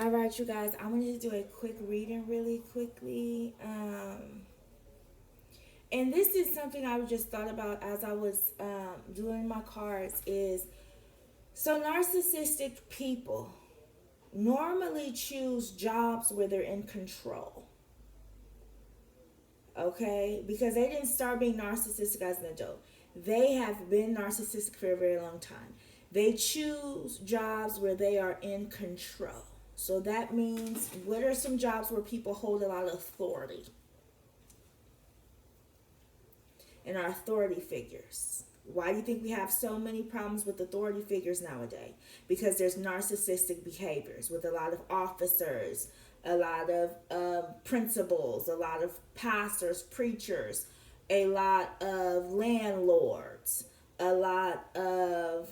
All right, you guys, I'm going to just do a quick reading really quickly. And this is something I just thought about as I was doing my cards is, so narcissistic people normally choose jobs where they're in control. Okay? Because they didn't start being narcissistic as an adult. They have been narcissistic for a very long time. They choose jobs where they are in control. So that means, what are some jobs where people hold a lot of authority and are authority figures? Why do you think we have so many problems with authority figures nowadays? Because there's narcissistic behaviors with a lot of officers, a lot of principals, a lot of pastors, preachers, a lot of landlords, a lot of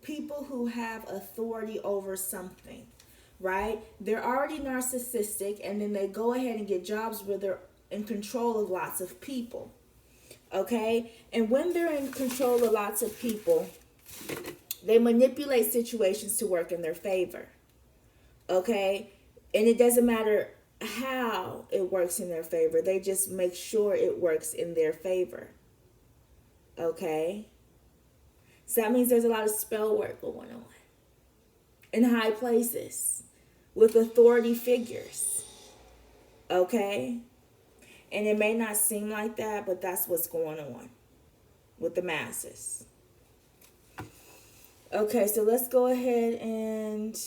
people who have authority over something, right? They're already narcissistic, and then they go ahead and get jobs where they're in control of lots of people. Okay? And when they're in control of lots of people, they manipulate situations to work in their favor. Okay? And it doesn't matter how it works in their favor, they just make sure it works in their favor. Okay? So that means there's a lot of spell work going on in high places with authority figures. Okay? And it may not seem like that, but that's what's going on with the masses. Okay, so let's go ahead and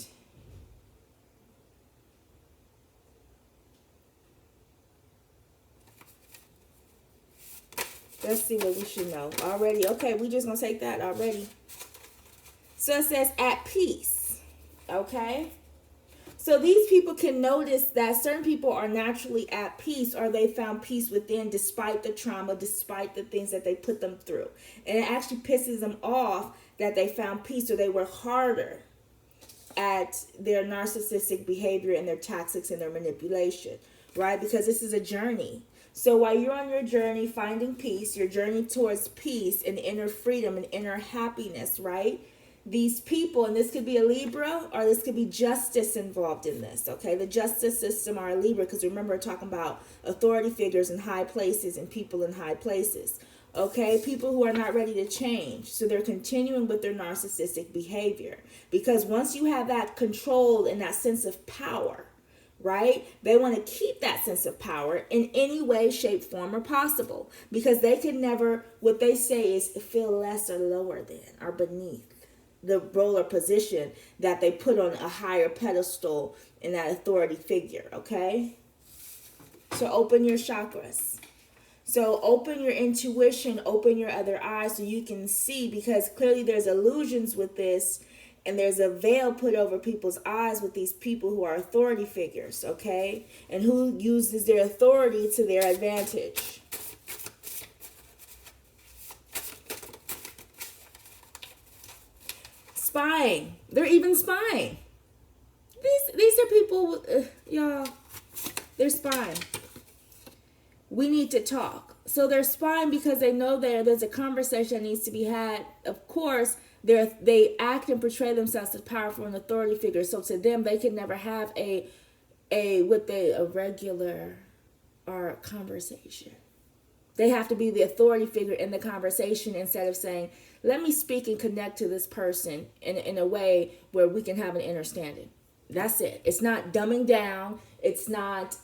let's see what we should know already. Okay, we just gonna take that already. So it says at peace. Okay? So these people can notice that certain people are naturally at peace, or they found peace within despite the trauma, despite the things that they put them through. And it actually pisses them off that they found peace, or they were harder at their narcissistic behavior and their tactics and their manipulation, right? Because this is a journey. So while you're on your journey finding peace, your journey towards peace and inner freedom and inner happiness, right? These people, and this could be a Libra, or this could be justice involved in this, okay? The justice system are a Libra, because remember, we're talking about authority figures in high places and people in high places, okay? People who are not ready to change, so they're continuing with their narcissistic behavior. Because once you have that control and that sense of power, right? They want to keep that sense of power in any way, shape, form, or possible. Because they can never, what they say is, feel less or lower than or beneath the role or position that they put on a higher pedestal in that authority figure, okay? So open your chakras. So open your intuition, open your other eyes so you can see, because clearly there's illusions with this, and there's a veil put over people's eyes with these people who are authority figures, okay? And who uses their authority to their advantage. Spying. They're even spying. These are people, y'all, they're spying. We need to talk. So they're spying because they know there's a conversation that needs to be had. Of course, they act and portray themselves as powerful and authority figures. So to them, they can never have a regular or conversation. They have to be the authority figure in the conversation instead of saying, let me speak and connect to this person in a way where we can have an understanding. That's it. It's not dumbing down. It's not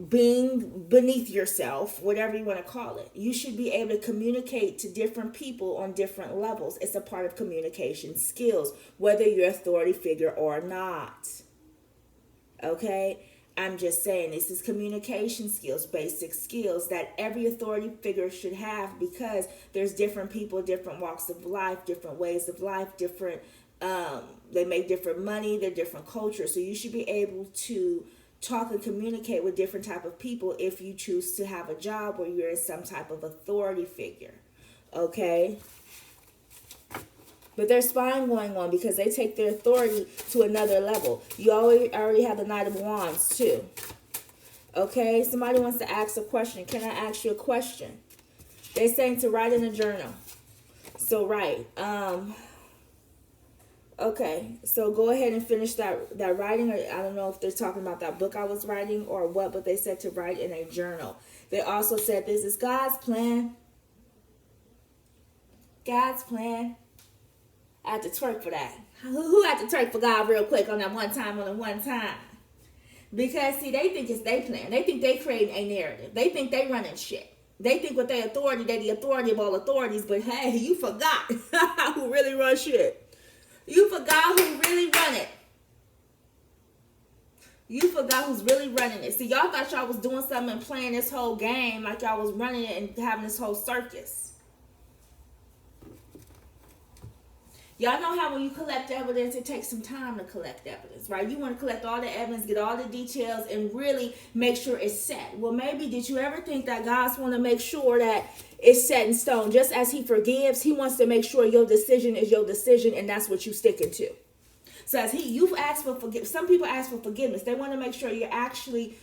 being beneath yourself, whatever you want to call it. You should be able to communicate to different people on different levels. It's a part of communication skills, whether you're an authority figure or not. Okay? I'm just saying, this is communication skills, basic skills that every authority figure should have, because there's different people, different walks of life, different ways of life, different, they make different money, they're different cultures. So you should be able to talk and communicate with different type of people if you choose to have a job where you're some type of authority figure. Okay? But there's spying going on because they take their authority to another level. You already have the Knight of Wands too. Okay, somebody wants to ask a question. Can I ask you a question? They're saying to write in a journal. So write. Okay, so go ahead and finish that writing. Or I don't know if they're talking about that book I was writing or what, but they said to write in a journal. They also said this is God's plan. God's plan. I had to twerk for that. Who had to twerk for God real quick on that one time? Because see, they think it's their plan. They think they creating a narrative. They think they running shit. They think with their authority, they the authority of all authorities. But hey, you forgot who really runs shit. You forgot who really run it. You forgot who's really running it. See, y'all thought y'all was doing something and playing this whole game like y'all was running it and having this whole circus. Y'all know how when you collect evidence, it takes some time to collect evidence, right? You want to collect all the evidence, get all the details, and really make sure it's set. Well, maybe did you ever think that God's want to make sure that it's set in stone? Just as he forgives, he wants to make sure your decision is your decision, and that's what you sticking to. So as you've asked for forgiveness, some people ask for forgiveness. They want to make sure you're actually,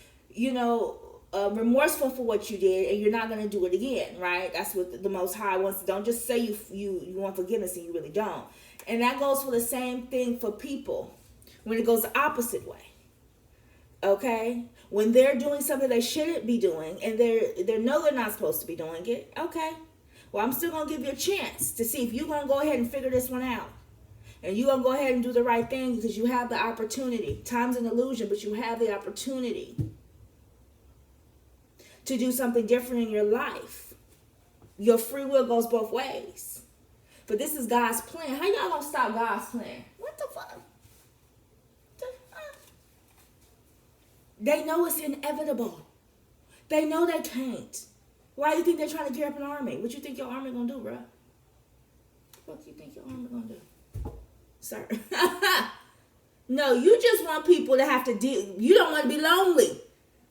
remorseful for what you did, and you're not going to do it again, right? That's what the Most High wants. Don't just say you want forgiveness and you really don't. And that goes for the same thing for people when it goes the opposite way. Okay? When they're doing something they shouldn't be doing and they know they're not supposed to be doing it, okay. Well, I'm still going to give you a chance to see if you're going to go ahead and figure this one out. And you're going to go ahead and do the right thing because you have the opportunity. Time's an illusion, but you have the opportunity to do something different in your life. Your free will goes both ways. But this is God's plan. How y'all gonna stop God's plan? What the fuck? They know it's inevitable. They know they can't. Why do you think they're trying to gear up an army? What you think your army gonna do, bro? What you think your army gonna do? Sir. No, you just want people to have to deal. You don't want to be lonely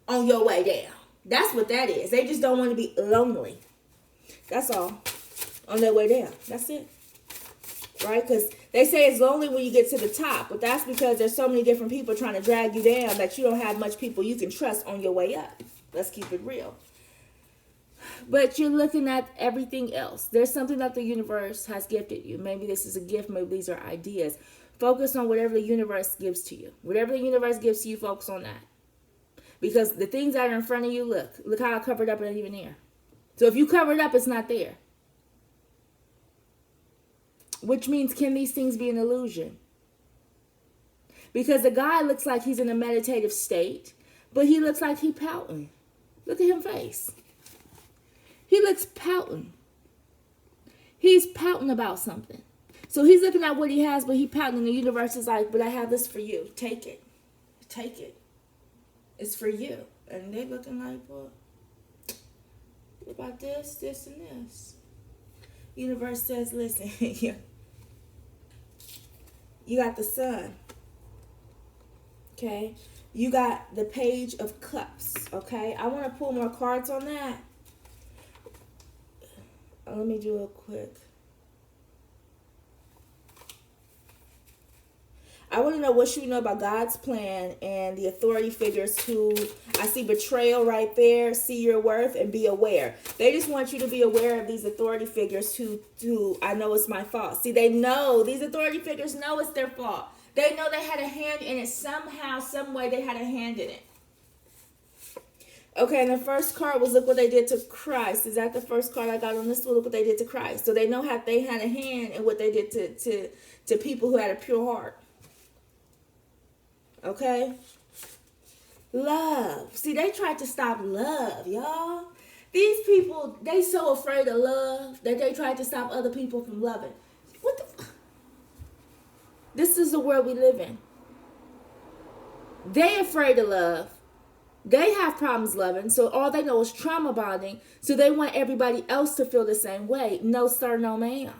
on your way down. That's what that is. They just don't want to be lonely. That's all. On their way down. That's it. Right? Because they say it's lonely when you get to the top. But that's because there's so many different people trying to drag you down that you don't have much people you can trust on your way up. Let's keep it real. But you're looking at everything else. There's something that the universe has gifted you. Maybe this is a gift. Maybe these are ideas. Focus on whatever the universe gives to you. Whatever the universe gives to you, focus on that. Because the things that are in front of you, look how I covered up, it ain't even there. So if you cover it up, it's not there. Which means, can these things be an illusion? Because the guy looks like he's in a meditative state, but he looks like he's pouting. Look at him face. He looks pouting. He's pouting about something. So he's looking at what he has, but he's pouting, and the universe is like, but I have this for you. Take it. Take it. It's for you. And they looking like, well, what about this, this, and this? Universe says, listen, you got the sun, okay? You got the Page of Cups, okay? I want to pull more cards on that. Let me do it quick. I want to know what you know about God's plan and the authority figures who, I see betrayal right there, see your worth, and be aware. They just want you to be aware of these authority figures who I know it's my fault. See, they know, these authority figures know it's their fault. They know they had a hand in it somehow, some way they had a hand in it. Okay, and the first card was look what they did to Christ. Is that the first card I got on this one? Look what they did to Christ. So they know how they had a hand in what they did to people who had a pure heart. Okay? Love. See, they tried to stop love, y'all. These people, they so afraid of love that they tried to stop other people from loving. What the This is the world we live in. They afraid of love. They have problems loving, so all they know is trauma bonding, so they want everybody else to feel the same way. No, sir, no, ma'am.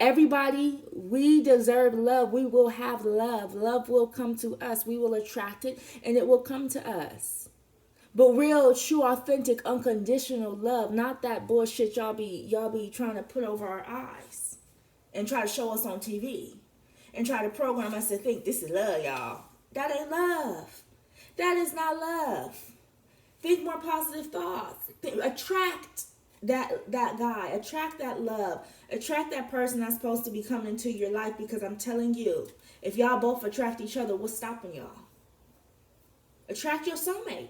Everybody, we deserve love. We will have love. Love will come to us. We will attract it, and it will come to us. But real, true, authentic, unconditional love, not that bullshit y'all be trying to put over our eyes and try to show us on TV and try to program us to think this is love, y'all. That ain't love. That is not love. Think more positive thoughts. Attract that guy, attract that love, attract that person that's supposed to be coming into your life, because I'm telling you, if y'all both attract each other, what's stopping y'all? Attract your soulmate.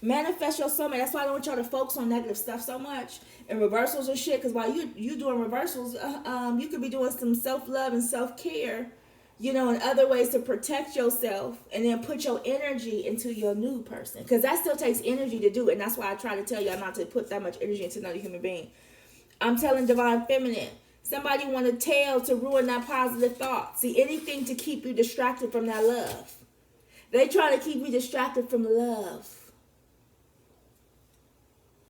Manifest your soulmate. That's why I don't want y'all to focus on negative stuff so much and reversals and shit. Because while you doing reversals, you could be doing some self-love and self-care, and other ways to protect yourself, and then put your energy into your new person. Because that still takes energy to do it. And that's why I try to tell y'all not to put that much energy into another human being. I'm telling Divine Feminine, somebody want to tell to ruin that positive thought. See, anything to keep you distracted from that love. They try to keep you distracted from love.